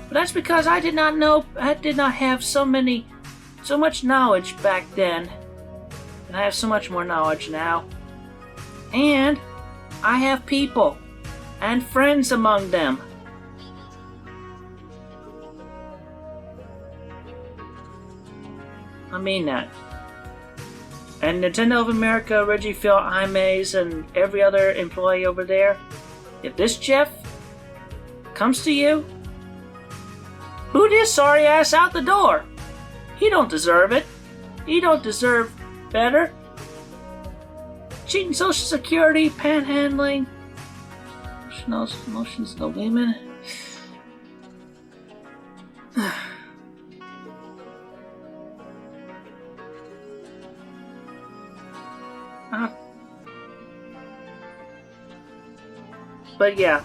But that's because I did not have so much knowledge back then. And I have so much more knowledge now. And I have people and friends among them. I mean that. And Nintendo of America, Reggie Phil, Imaze, and every other employee over there, if this Jeff comes to you, boot his sorry ass out the door. He don't deserve it. He don't deserve better. Cheating Social Security, panhandling, emotions to women. But yeah,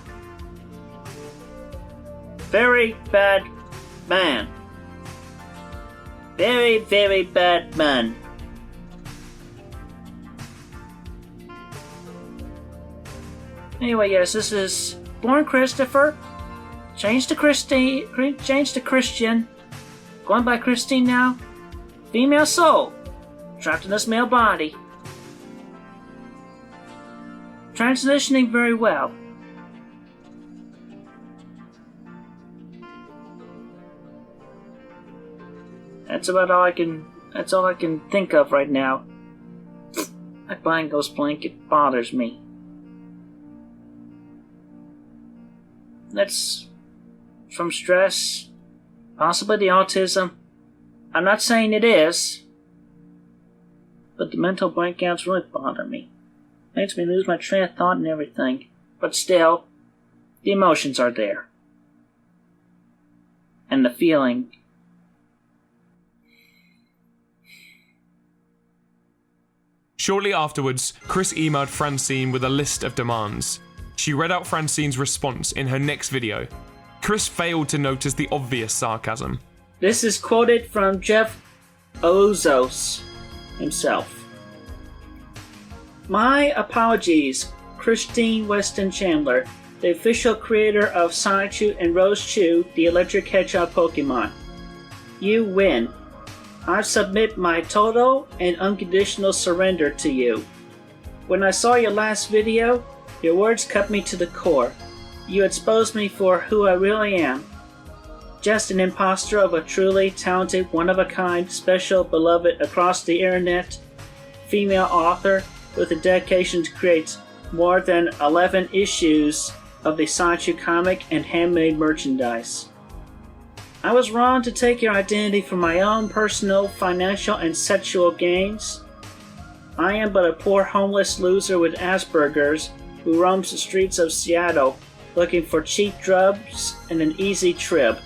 very bad man. Very, very bad man. Anyway, yes, this is born Christopher, changed to Christine, changed to Christian, going by Christine now, female soul, trapped in this male body. Transitioning very well. That's all I can think of right now. That buying ghost blanket bothers me. That's from stress, possibly the autism. I'm not saying it is, but the mental breakouts really bother me. Makes me lose my train of thought and everything. But still, the emotions are there. And the feeling. Shortly afterwards, Chris emailed Francine with a list of demands. She read out Francine's response in her next video. Chris failed to notice the obvious sarcasm. This is quoted from Jeff Ozos himself. My apologies, Christine Chandler, the official creator of Sonichu and Rose-Chu, the electric hedgehog Pokemon. You win. I submit my total and unconditional surrender to you. When I saw your last video, your words cut me to the core. You exposed me for who I really am. Just an imposter of a truly talented, one-of-a-kind, special, beloved across the internet, female author with a dedication to create more than 11 issues of the Sonichu comic and handmade merchandise. I was wrong to take your identity for my own personal, financial, and sexual gains. I am but a poor homeless loser with Asperger's who roams the streets of Seattle looking for cheap drugs and an easy trip.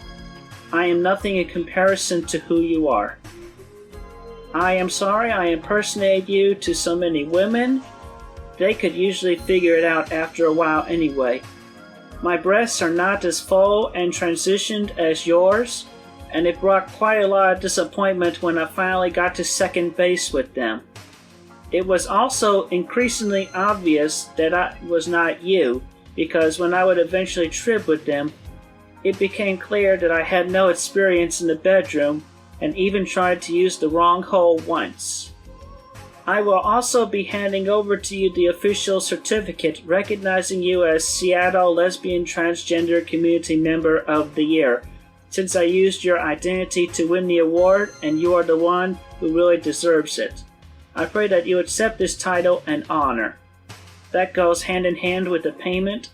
I am nothing in comparison to who you are. I am sorry I impersonated you to so many women. They could usually figure it out after a while anyway. My breasts are not as full and transitioned as yours, and it brought quite a lot of disappointment when I finally got to second base with them. It was also increasingly obvious that I was not you, because when I would eventually trip with them, it became clear that I had no experience in the bedroom and even tried to use the wrong hole once. I will also be handing over to you the official certificate recognizing you as Seattle Lesbian Transgender Community Member of the Year, since I used your identity to win the award and you are the one who really deserves it. I pray that you accept this title and honor. That goes hand in hand with the payment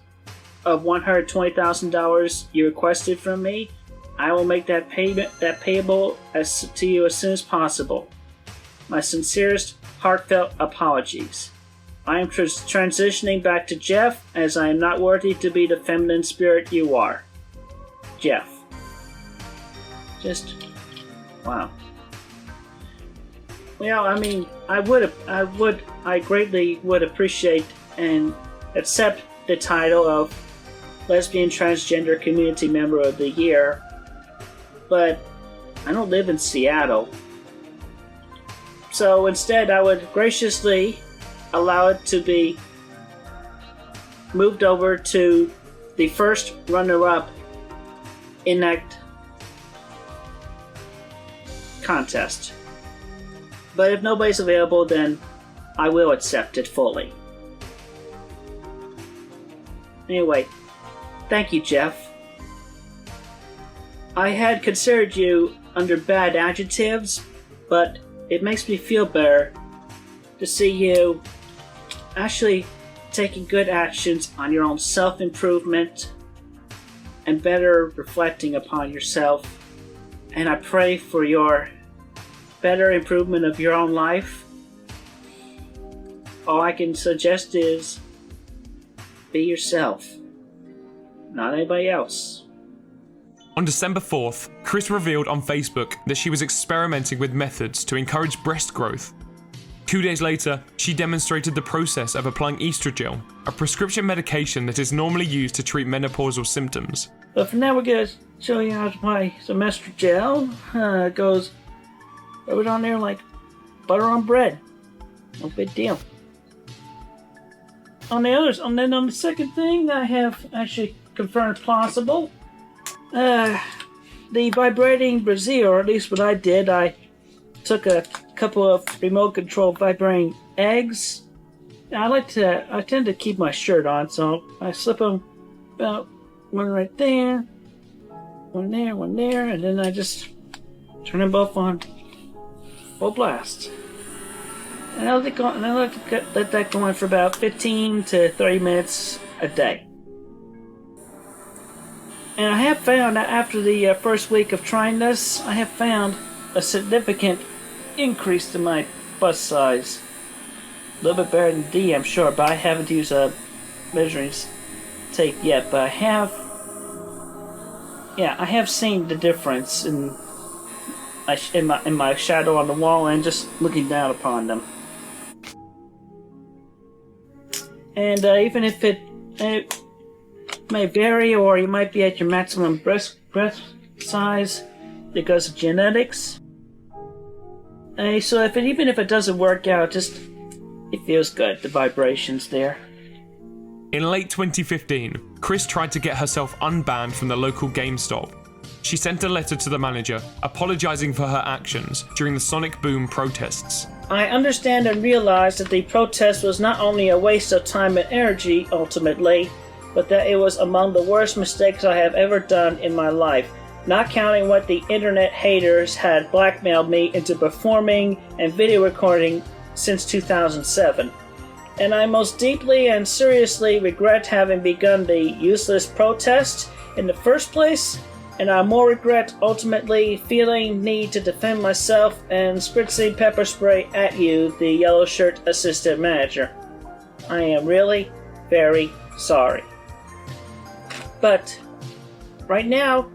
of $120,000 you requested from me. I will make that payable to you as soon as possible. My sincerest, heartfelt apologies. I am transitioning back to Jeff, as I am not worthy to be the feminine spirit you are. Jeff. Just, wow. Well, I mean, I greatly would appreciate and accept the title of Lesbian Transgender Community Member of the Year, but I don't live in Seattle. So instead, I would graciously allow it to be moved over to the first runner-up in that contest. But if nobody's available, then I will accept it fully. Anyway, thank you, Jeff. I had considered you under bad adjectives, but it makes me feel better to see you actually taking good actions on your own self-improvement and better reflecting upon yourself. And I pray for your better improvement of your own life. All I can suggest is be yourself, not anybody else. On December 4th, Chris revealed on Facebook that she was experimenting with methods to encourage breast growth. 2 days later, she demonstrated the process of applying Oestrogel, a prescription medication that is normally used to treat menopausal symptoms. But for now, we're going to show you how to apply some Oestrogel. It goes over on there like butter on bread. No big deal. on the second thing, I have actually confirmed plausible. The vibrating brazier, or at least what I did, I took a couple of remote control vibrating eggs. I tend to keep my shirt on, so I slip them about one right there, one there, and then I just turn them both on full blast. And I let that go on for about 15 to 30 minutes a day. And I have found that after the first week of trying this, I have found a significant increase to my bust size. A little bit better than D, I'm sure, but I haven't used a measuring tape yet. But I have seen the difference in my shadow on the wall and just looking down upon them. And even if it may vary, or you might be at your maximum breast size because of genetics. So even if it doesn't work out, it feels good, the vibrations there. In late 2015, Chris tried to get herself unbanned from the local GameStop. She sent a letter to the manager apologizing for her actions during the Sonic Boom protests. I understand and realize that the protest was not only a waste of time and energy, ultimately, but that it was among the worst mistakes I have ever done in my life, not counting what the internet haters had blackmailed me into performing and video recording since 2007. And I most deeply and seriously regret having begun the useless protest in the first place, and I more regret ultimately feeling need to defend myself and spritzing pepper spray at you, the yellow shirt assistant manager. I am really very sorry. But right now,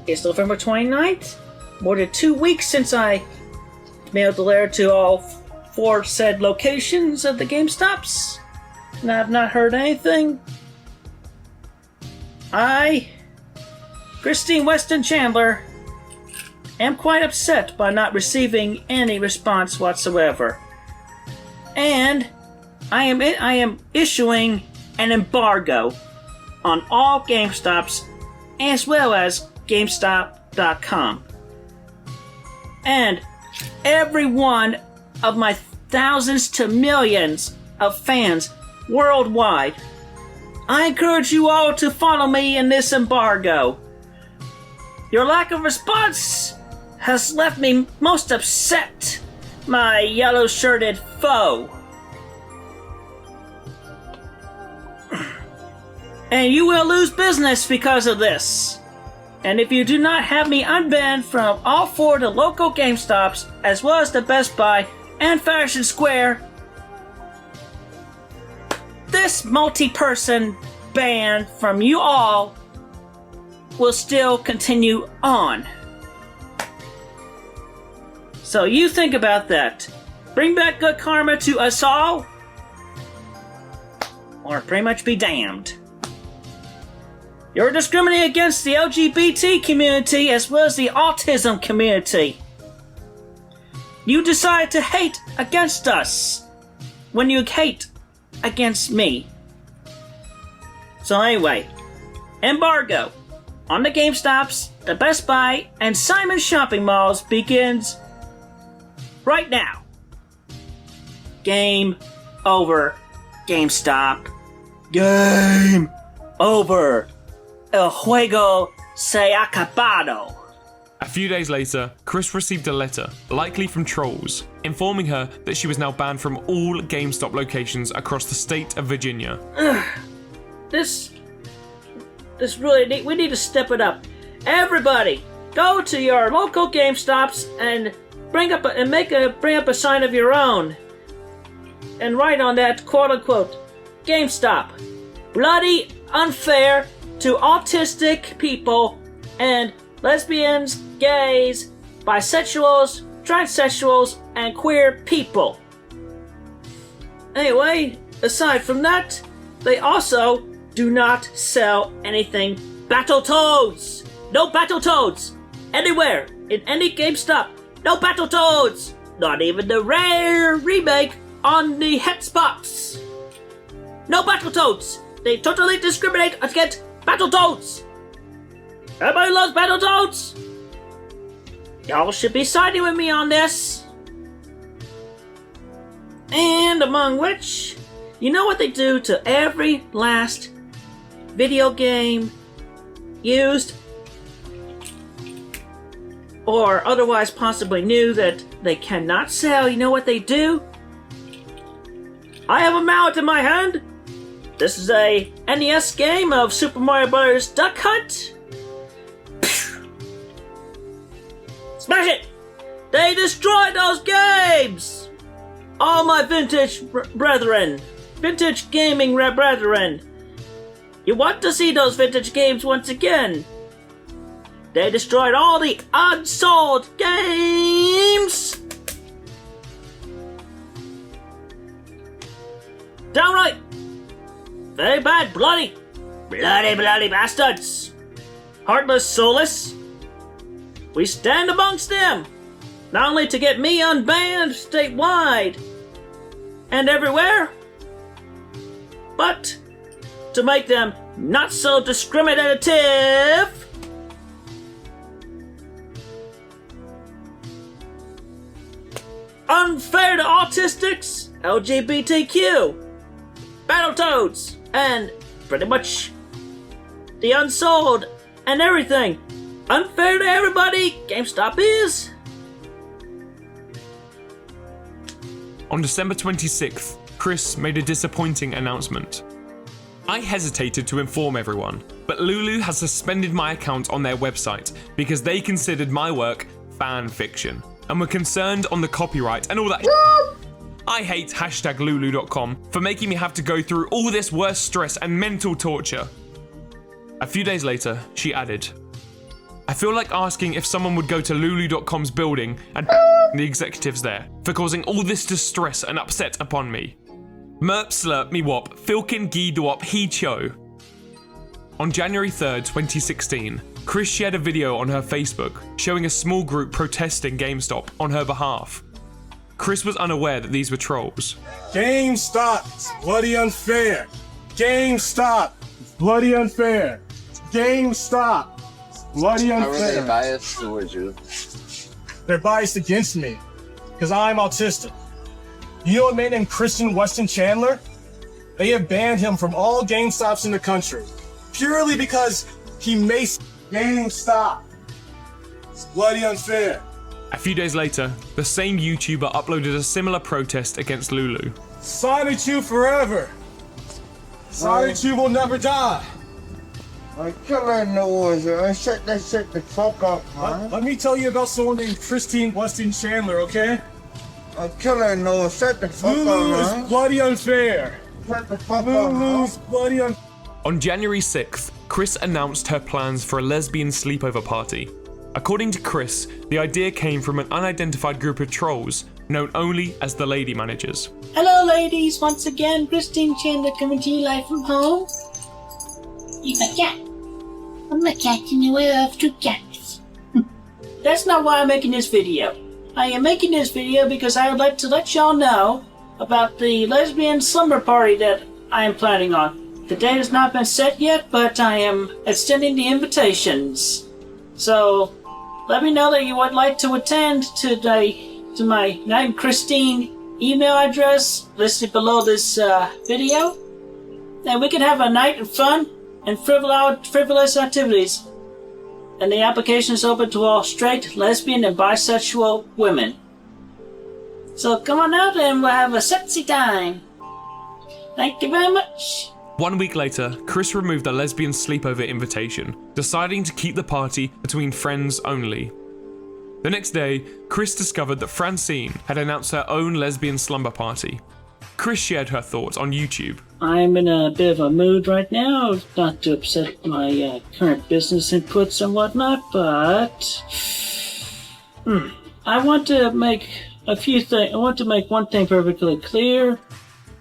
it's November 29th, more than 2 weeks since I mailed the letter to all 4 said locations of the GameStops, and I have not heard anything. I, Christine Chandler, am quite upset by not receiving any response whatsoever. And I am issuing an embargo on all GameStops as well as GameStop.com. And every one of my thousands to millions of fans worldwide, I encourage you all to follow me in this embargo. Your lack of response has left me most upset, my yellow-shirted foe. And you will lose business because of this. And if you do not have me unbanned from all 4 of the local GameStops, as well as the Best Buy and Fashion Square, this multi-person ban from you all will still continue on. So you think about that. Bring back good karma to us all, or pretty much be damned. You're discriminating against the LGBT community as well as the autism community. You decide to hate against us when you hate against me. So anyway, embargo on the GameStops, the Best Buy, and Simon shopping malls begins right now. Game over, GameStop. Game over. El juego se acabado. A few days later, Chris received a letter, likely from trolls, informing her that she was now banned from all GameStop locations across the state of Virginia. This really we need to step it up. Everybody, go to your local GameStops and bring up a sign of your own, and write on that quote unquote GameStop. Bloody unfair to autistic people and lesbians, gays, bisexuals, transsexuals, and queer people. Anyway, aside from that, they also do not sell anything Battletoads! No Battletoads! Anywhere, in any GameStop, no Battletoads! Not even the rare remake on the Xbox! No Battletoads! They totally discriminate against Battletoads! Everybody loves Battletoads! Y'all should be siding with me on this. And among which, you know what they do to every last video game used or otherwise possibly new that they cannot sell? You know what they do? I have a mallet in my hand. This is a NES game of Super Mario Bros. Duck Hunt. Smash it! They destroyed those games! All my vintage brethren, vintage gaming brethren, you want to see those vintage games once again? They destroyed all the unsold games! Downright very bad, bloody bastards! Heartless Solace, we stand amongst them, not only to get me unbanned statewide and everywhere, but to make them not so discriminative. Unfair to autistics, LGBTQ, Battletoads, and pretty much the unsold and everything. Unfair to everybody, GameStop is. On December 26th, Chris made a disappointing announcement. I hesitated to inform everyone, but Lulu has suspended my account on their website because they considered my work fan fiction and were concerned on the copyright and all that. I hate #Lulu.com for making me have to go through all this worse stress and mental torture. A few days later, she added, I feel like asking if someone would go to Lulu.com's building and the executives there for causing all this distress and upset upon me. Merp slurp me wop, filkin gee dwop he cho. On January 3rd, 2016, Chris shared a video on her Facebook showing a small group protesting GameStop on her behalf. Chris was unaware that these were trolls. GameStop, it's bloody unfair. GameStop, it's bloody unfair. GameStop, it's bloody unfair. How are they biased towards you? They're biased against me, because I'm autistic. You know a man named Christine Chandler? They have banned him from all GameStops in the country, purely because he makes GameStop. It's bloody unfair. A few days later, the same YouTuber uploaded a similar protest against Lulu. Sonichu forever. Sonichu will never die. I can't know. I shut that shit the fuck up, man. Let me tell you about someone named Christine Chandler, okay? I can't know. Shut the fuck up, Lulu man. is bloody unfair. Shut the fuck up, Lulu's bloody unfair. On January 6th, Chris announced her plans for a lesbian sleepover party. According to Chris, the idea came from an unidentified group of trolls known only as the Lady Managers. Hello, ladies. Once again, Christine Chandler coming to you live from home. You're my cat. I'm a cat and you have two cats. That's not why I'm making this video. I am making this video because I would like to let y'all know about the lesbian slumber party that I am planning on. The date has not been set yet, but I am extending the invitations. So, let me know that you would like to attend to my Night Christine email address listed below this video. And we can have a night of fun and frivolous activities. And the application is open to all straight, lesbian, and bisexual women. So come on out and we'll have a sexy time. Thank you very much. 1 week later, Chris removed the lesbian sleepover invitation, deciding to keep the party between friends only. The next day, Chris discovered that Francine had announced her own lesbian slumber party. Chris shared her thoughts on YouTube. I'm in a bit of a mood right now, not to upset my current business inputs and whatnot, but I want to make one thing perfectly clear.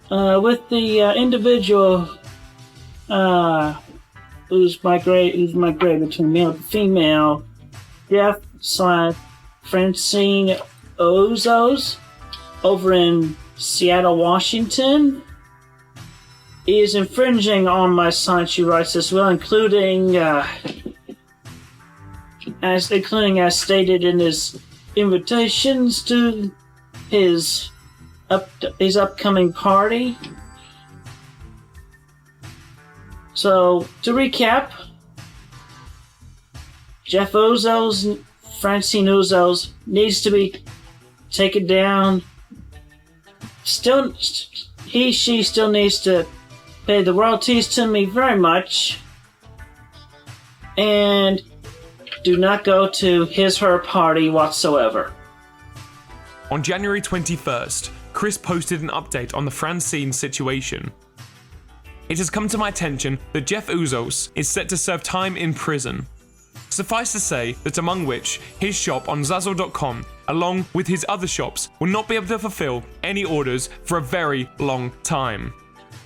With the individual who's migrated between male and female, Francine Ozos over in Seattle, Washington. he is infringing on my Sonichu rights as well, including as stated in his invitations to his upcoming party. So, to recap, Jeff Ozos, Francine Ozos needs to be taken down. She still needs to pay the royalties to me very much. And do not go to her party whatsoever. On January 21st, Chris posted an update on the Francine situation. It has come to my attention that Jeff Ozos is set to serve time in prison. Suffice to say that among which his shop on Zazzle.com, along with his other shops, will not be able to fulfill any orders for a very long time.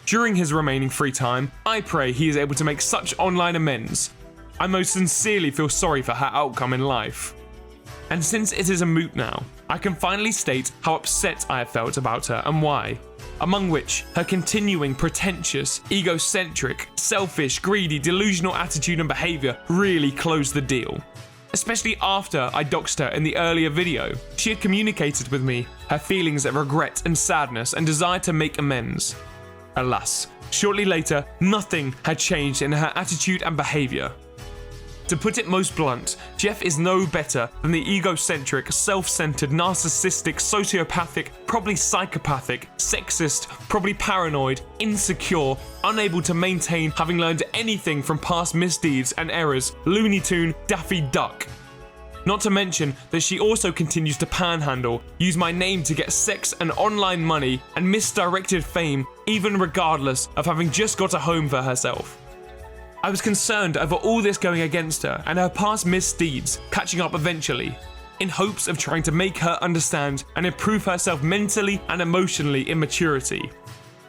During his remaining free time, I pray he is able to make such online amends. I most sincerely feel sorry for her outcome in life. And since it is a moot now, I can finally state how upset I have felt about her and why. Among which, her continuing pretentious, egocentric, selfish, greedy, delusional attitude and behaviour really closed the deal. Especially after I doxed her in the earlier video. She had communicated with me her feelings of regret and sadness and desire to make amends. Alas, shortly later, nothing had changed in her attitude and behaviour. To put it most blunt, Jeff is no better than the egocentric, self-centered, narcissistic, sociopathic, probably psychopathic, sexist, probably paranoid, insecure, unable to maintain having learned anything from past misdeeds and errors, Looney Tune Daffy Duck. Not to mention that she also continues to panhandle, use my name to get sex and online money and misdirected fame, even regardless of having just got a home for herself. I was concerned over all this going against her and her past misdeeds catching up eventually, in hopes of trying to make her understand and improve herself mentally and emotionally in maturity.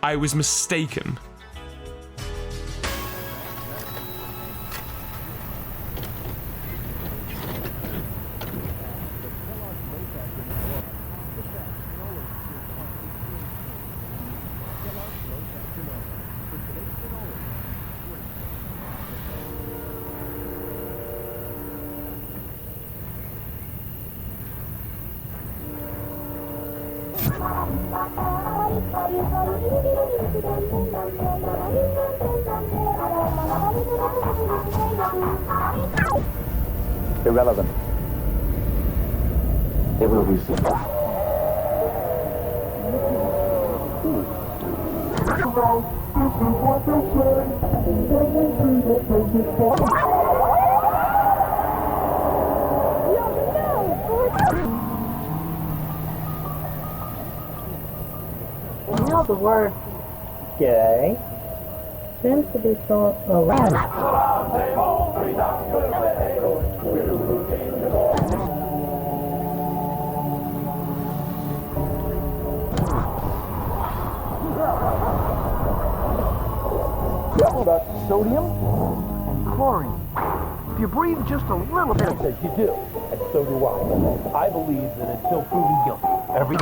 I was mistaken. Irrelevant. It will be seen. You know, the word gay seems to be thrown around. About sodium and chlorine. If you breathe just a little bit, it says you do, and so do I. I believe that until proven guilty, every